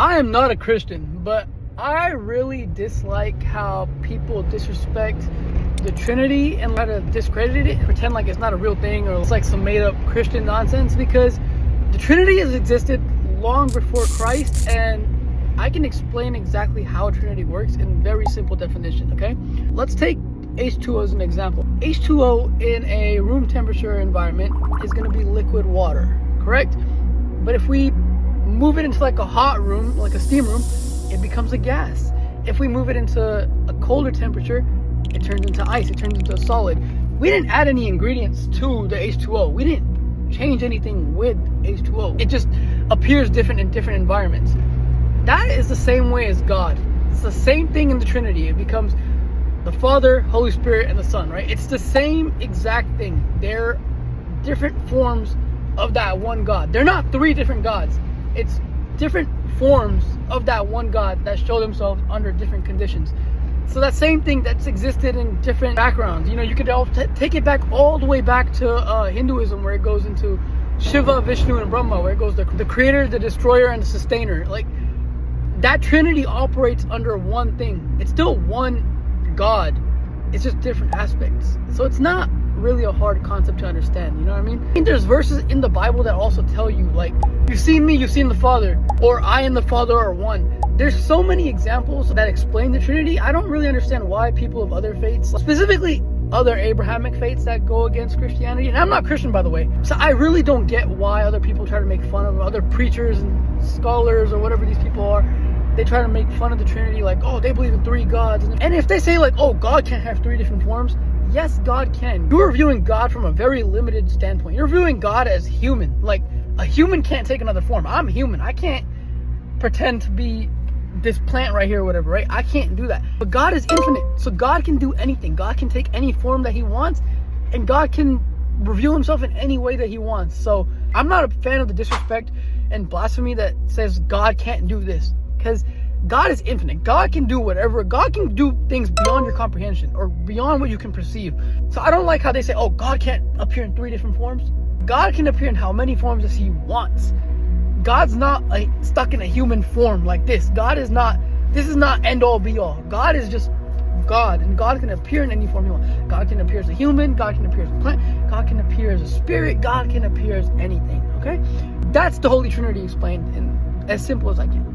I am not a Christian, but I really dislike how people disrespect the Trinity and try to discredit it, pretend like it's not a real thing or it's like some made up Christian nonsense, because the Trinity has existed long before Christ, and I can explain exactly how Trinity works in very simple definition, okay? Let's take H2O as an example. H2O in a room temperature environment is going to be liquid water, correct? But if we move it into like a hot room, like a steam room, it becomes a gas. If we move it into a colder temperature, it turns into ice, it turns into a solid. We didn't add any ingredients to the H2O. We didn't change anything with H2O. It just appears different in different environments. That is the same way as God. It's the same thing in the Trinity. It becomes the Father, Holy Spirit, and the Son, right? It's the same exact thing. They're different forms of that one God. They're not three different gods. It's different forms of that one God that show themselves under different conditions. So that same thing that's existed in different backgrounds. You know, you could take it back all the way back to Hinduism, where it goes into Shiva, Vishnu, and Brahma, where it goes the creator, the destroyer, and the sustainer. Like, that Trinity operates under one thing. It's still one God. It's just different aspects. So it's not really a hard concept to understand, you know what I mean? And there's verses in the Bible that also tell you, like, you've seen me, you've seen the Father, or I and the Father are one. There's so many examples that explain the Trinity. I don't really understand why people of other faiths, specifically other Abrahamic faiths, that go against Christianity, and I'm not Christian, by the way, so I really don't get why other people try to make fun of other preachers and scholars or whatever these people are. They try to make fun of the Trinity, like, oh, they believe in three gods. And if they say, like, oh, God can't have three different forms, yes, God can. You're viewing God from a very limited standpoint. You're viewing God as human. Like, a human can't take another form. I'm human. I can't pretend to be this plant right here or whatever, right? I can't do that. But God is infinite, so God can do anything. God can take any form that he wants, and God can reveal himself in any way that he wants. So I'm not a fan of the disrespect and blasphemy that says God can't do this, because God is infinite. God can do whatever. God can do things beyond your comprehension or beyond what you can perceive. So I don't like how they say, oh, God can't appear in three different forms. God can appear in how many forms as he wants. God's not stuck in a human form like this. This is not end all be all. God is just God, and God can appear in any form he wants. God can appear as a human. God can appear as a plant. God can appear as a spirit. God can appear as anything, okay? That's the Holy Trinity explained in as simple as I can.